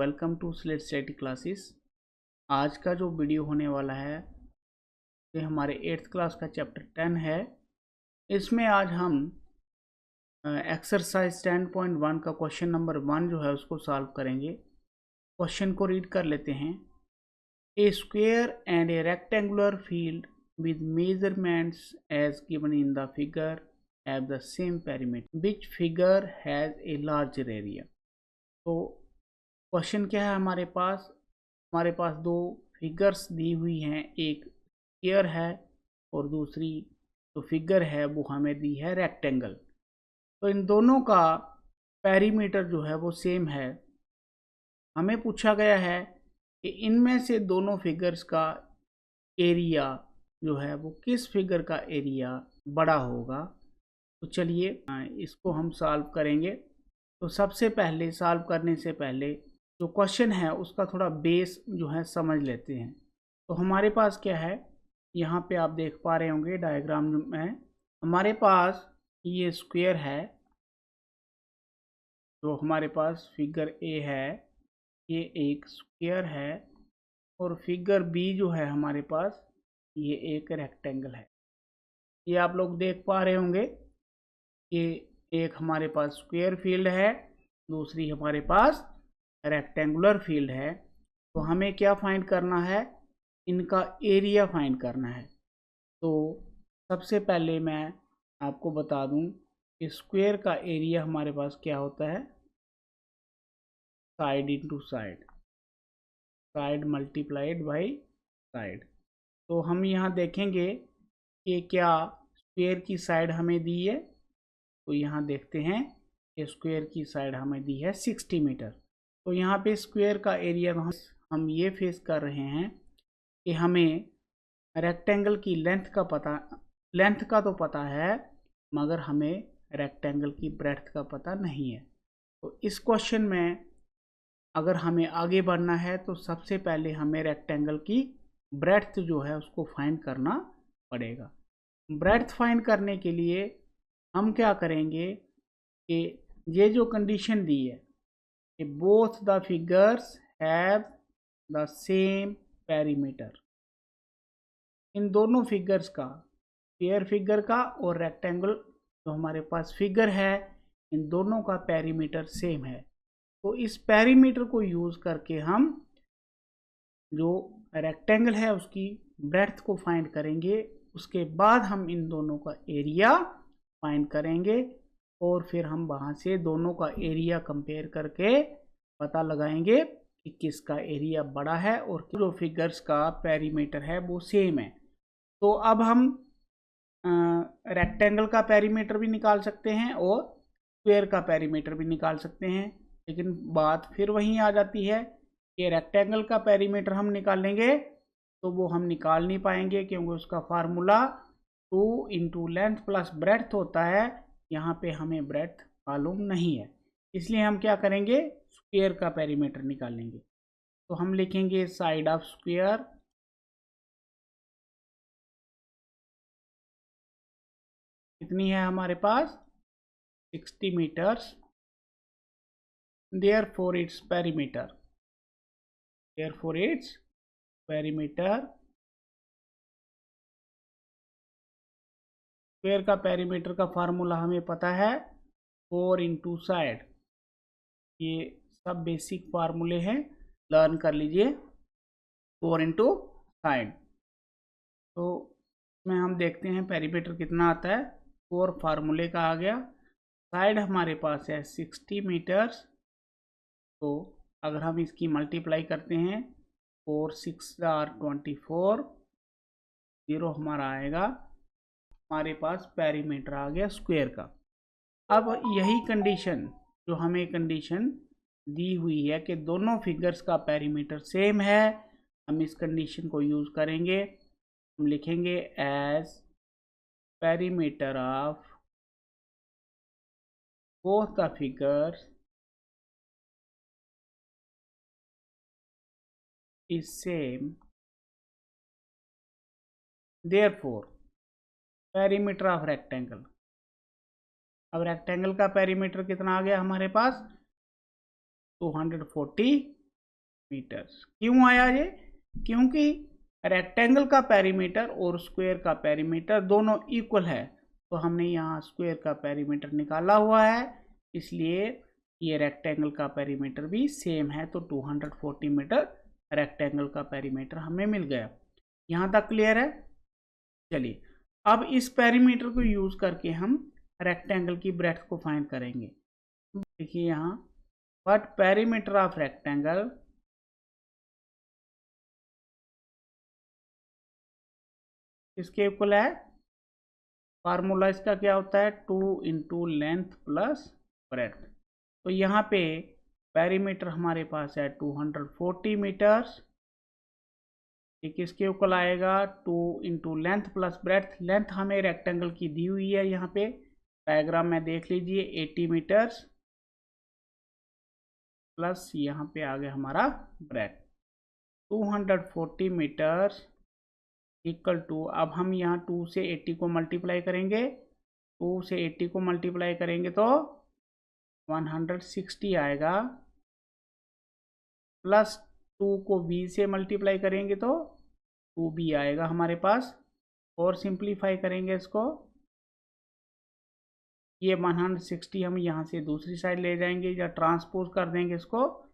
Welcome to slate study classes. आज का जो वीडियो होने वाला है ये हमारे 8th क्लास का चैप्टर 10 है। इसमें आज हम एक्सरसाइज 10.1 का क्वेश्चन नंबर 1 जो है उसको सॉल्व करेंगे। क्वेश्चन को रीड कर लेते हैं। A square and a rectangular field with measurements as given in the figure have the same perimeter which figure has a larger area. तो क्वेश्चन क्या है हमारे पास दो फिगर्स दी हुई हैं, एक स्क्वायर है और दूसरी जो फिगर है वो हमें दी है रेक्टेंगल। तो इन दोनों का पेरीमीटर जो है वो सेम है। हमें पूछा गया है कि इनमें से दोनों फिगर्स का एरिया जो है वो किस फिगर का एरिया बड़ा होगा। तो चलिए इसको हम सॉल्व करेंगे। तो सबसे पहले सॉल्व करने से पहले जो क्वेश्चन है उसका थोड़ा बेस जो है समझ लेते हैं। तो हमारे पास क्या है, यहाँ पे आप देख पा रहे होंगे डायग्राम में हमारे पास ये स्क्वायर है, जो हमारे पास फिगर ए है ये एक स्क्वायर है और फिगर बी जो है हमारे पास ये एक रेक्टेंगल है। ये आप लोग देख पा रहे होंगे कि एक हमारे पास स्क्वायर फील्ड है, दूसरी हमारे पास रेक्टेंगुलर फील्ड है। तो हमें क्या फाइंड करना है, इनका एरिया फाइंड करना है। तो सबसे पहले मैं आपको बता दूं कि स्क्वायर का एरिया हमारे पास क्या होता है, side into side, side multiplied by side. तो हम यहाँ देखेंगे कि क्या स्क्वायर की साइड हमें दी है। तो यहाँ देखते हैं कि स्क्वायर की साइड हमें दी है 60 मीटर। तो यहाँ पे स्क्वायर का एरिया हम ये फेस कर रहे हैं कि हमें रेक्टेंगल की लेंथ का तो पता है मगर हमें रेक्टेंगल की ब्रेड्थ का पता नहीं है। तो इस क्वेश्चन में अगर हमें आगे बढ़ना है तो सबसे पहले हमें रेक्टेंगल की ब्रेड्थ जो है उसको फाइंड करना पड़ेगा। ब्रेड्थ फाइंड करने के लिए हम क्या करेंगे कि ये जो कंडीशन दी है कि both the figures have the same perimeter, इन दोनों फिगर्स का, स्क्वायर फिगर का और रेक्टेंगल जो हमारे पास फिगर है, इन दोनों का पेरीमीटर सेम है। तो इस पेरीमीटर को यूज करके हम जो रेक्टेंगल है उसकी ब्रेड्थ को फाइंड करेंगे। उसके बाद हम इन दोनों का एरिया फाइंड करेंगे और फिर हम वहाँ से दोनों का एरिया कंपेयर करके पता लगाएंगे कि किसका एरिया बड़ा है और जो फिगर्स का पेरीमीटर है वो सेम है। तो अब हम रेक्टेंगल का पेरीमीटर भी निकाल सकते हैं और स्क्वायर का पेरीमीटर भी निकाल सकते हैं, लेकिन बात फिर वहीं आ जाती है कि रेक्टेंगल का पेरीमीटर हम निकालेंगे तो वो हम निकाल नहीं पाएंगे क्योंकि उसका formula 2 into length plus breadth होता है। यहाँ पे हमें ब्रेड्थ मालूम नहीं है, इसलिए हम क्या करेंगे, स्क्वायर का पेरीमीटर निकालेंगे। तो हम लिखेंगे साइड ऑफ स्क्वायर कितनी है हमारे पास 60 metres, therefore its perimeter square का पेरीमीटर का फार्मूला हमें पता है 4 इंटू साइड। ये सब बेसिक फार्मूले हैं, लर्न कर लीजिए। 4 इंटू साइड। तो इसमें हम देखते हैं पेरीमीटर कितना आता है, 4 फार्मूले का आ गया। साइड हमारे पास है 60 मीटर्स। तो अगर हम इसकी मल्टीप्लाई करते हैं 4 6 24, 0 हमारा आएगा, हमारे पास पेरीमीटर आ गया स्क्वायर का। अब यही कंडीशन जो हमें कंडीशन दी हुई है कि दोनों फिगर्स का पेरीमीटर सेम है, हम इस कंडीशन को यूज करेंगे। हम लिखेंगे as perimeter of both the figures is same, therefore perimeter of rectangle. अब रेक्टेंगल का पेरीमीटर कितना आ गया हमारे पास 240 मीटर्स। क्यों आया ये? क्योंकि रेक्टेंगल का पेरीमीटर और स्क्वायर का पेरीमीटर दोनों इक्वल है, तो हमने यहाँ स्क्वायर का पेरीमीटर निकाला हुआ है, इसलिए ये रेक्टेंगल का पेरीमीटर भी सेम है, तो 240 मीटर रेक्टेंगल का पेरीमीटर हमें मिल गया। यहाँ तक क्लियर है? चलिए अब इस पेरीमीटर को यूज करके हम रेक्टेंगल की ब्रेड्थ को फाइंड करेंगे। देखिए यहाँ व्हाट पेरीमीटर ऑफ रेक्टेंगल इसके इक्वल है, फार्मूला इसका क्या होता है, 2 इंटू लेंथ प्लस ब्रेड्थ। तो यहाँ पे पेरीमीटर हमारे पास है 240 मीटर्स, ये किसके इक्वल आएगा, 2 into length plus breadth. Length हमें रेक्टेंगल की दी हुई है, यहाँ पे डायग्राम में देख लीजिए 80 मीटर्स प्लस यहाँ पे आ गया हमारा ब्रेड्थ 240 मीटर्स इक्वल टू, अब हम यहाँ 2 से 80 को मल्टीप्लाई करेंगे, 2 से 80 को मल्टीप्लाई करेंगे तो 160 आएगा, प्लस 2 को b से मल्टीप्लाई करेंगे तो 2b आएगा हमारे पास, और सिंप्लीफाई करेंगे इसको, ये 160 हम यहाँ से दूसरी साइड ले जाएंगे या ट्रांसपोज कर देंगे इसको,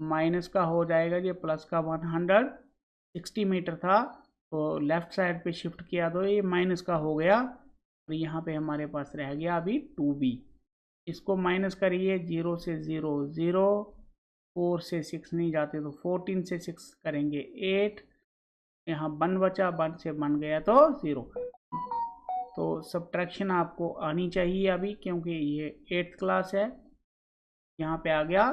माइनस का हो जाएगा, ये प्लस का 160 मीटर था तो लेफ्ट साइड पे शिफ्ट किया तो ये माइनस का हो गया, और यहाँ पे हमारे पास रह गया अभी 2b। इसको माइनस करिए, 0 से 0 0, 4 से 6 नहीं जाते तो 14 से 6 करेंगे 8, यहाँ 1 बचा, 1 से बन गया तो 0। तो सब्ट्रैक्शन आपको आनी चाहिए अभी, क्योंकि ये 8th क्लास है। यहाँ पे आ गया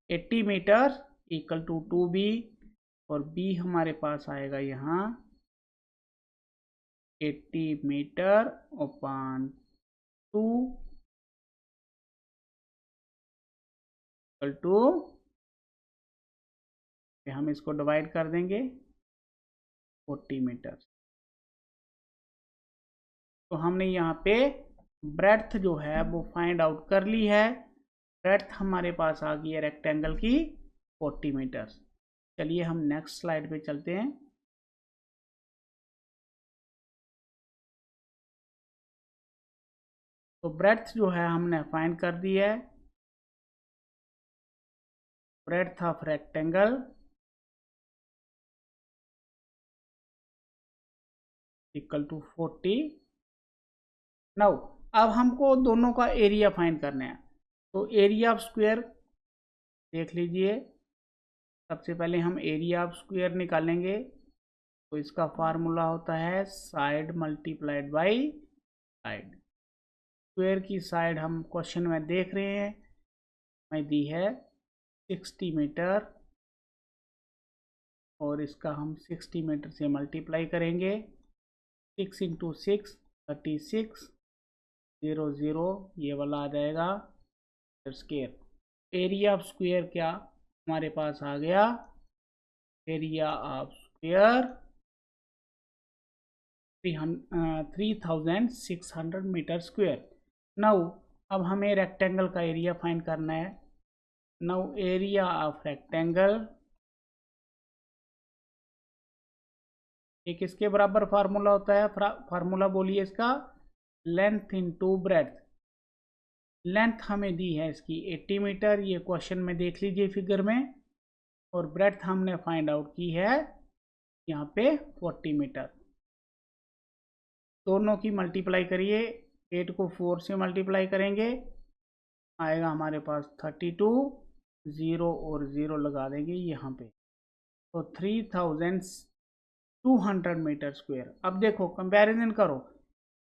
80 मीटर इक्वल टू 2b, और b हमारे पास आएगा यहाँ 80 मीटर अपॉन 2 इक्वल टू, हम इसको डिवाइड कर देंगे 40 मीटर। तो हमने यहाँ पे ब्रेड्थ जो है वो फाइंड आउट कर ली है, ब्रेड्थ हमारे पास आ गई है रेक्टेंगल की 40 मीटर। चलिए हम नेक्स्ट स्लाइड पे चलते हैं। तो ब्रेड्थ जो है हमने फाइंड कर दी है, breadth of rectangle equal to 40। Now अब हमको दोनों का एरिया फाइंड करना है, तो एरिया ऑफ स्क्वायर देख लीजिए, सबसे पहले हम एरिया ऑफ स्क्वायर निकालेंगे, तो इसका फार्मूला होता है side multiplied by side. Square की साइड हम क्वेश्चन में देख रहे हैं, मैं दी है 60 मीटर, और इसका हम 60 मीटर से मल्टीप्लाई करेंगे, 6 इंटू 6 36, 0 0 ये वाला आ जाएगा स्क्वायर। एरिया ऑफ स्क्वायर क्या हमारे पास आ गया, area of square 3600 metre square. Now अब हमें रेक्टेंगल का एरिया फाइंड करना है। नाउ एरिया ऑफ रेक्टेंगल, एक इसके बराबर फार्मूला होता है, फार्मूला बोलिए इसका, लेंथ इनटू ब्रेड्थ। लेंथ हमें दी है इसकी 80 मीटर, ये क्वेश्चन में देख लीजिए फिगर में, और ब्रेड्थ हमने फाइंड आउट की है यहाँ पे 40 मीटर। दोनों की मल्टीप्लाई करिए, 8 को 4 से मल्टीप्लाई करेंगे, आएगा हमारे पास 32, 0 और 0 लगा देंगे यहाँ पे, तो 3200 मीटर स्क्वायर। अब देखो कंपैरिजन करो,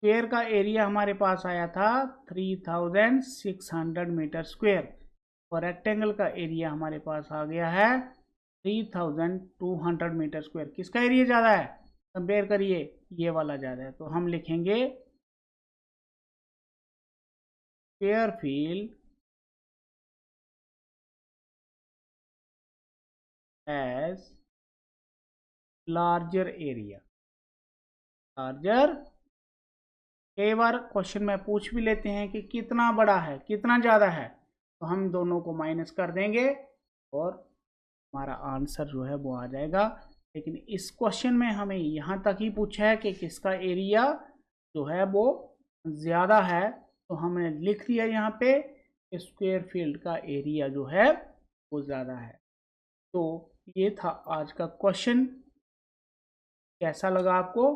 स्क्वायर का एरिया हमारे पास आया था 3600 मीटर स्क्वायर, और रेक्टेंगल का एरिया हमारे पास आ गया है 3200 मीटर स्क्वायर। किसका एरिया ज़्यादा है, कंपेयर करिए, ये वाला ज़्यादा है, तो हम लिखेंगे square field as larger area. Larger, कई बार क्वेश्चन में पूछ भी लेते हैं कि कितना बड़ा है, कितना ज़्यादा है, तो हम दोनों को माइनस कर देंगे और हमारा आंसर जो है वो आ जाएगा। लेकिन इस क्वेश्चन में हमें यहाँ तक ही पूछा है कि किसका एरिया जो है वो ज़्यादा है, तो हमने लिख दिया यहाँ पे स्क्वायर फील्ड का एरिया जो है वो ज़्यादा है। तो ये था आज का क्वेश्चन। कैसा लगा आपको?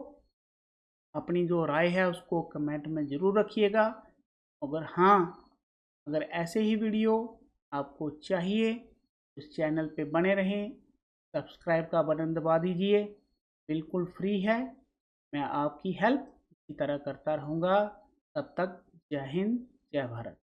अपनी जो राय है उसको कमेंट में ज़रूर रखिएगा। अगर ऐसे ही वीडियो आपको चाहिए, इस चैनल पे बने रहें, सब्सक्राइब का बटन दबा दीजिए, बिल्कुल फ्री है। मैं आपकी हेल्प इसी तरह करता रहूँगा। तब तक जय हिंद, जय भारत।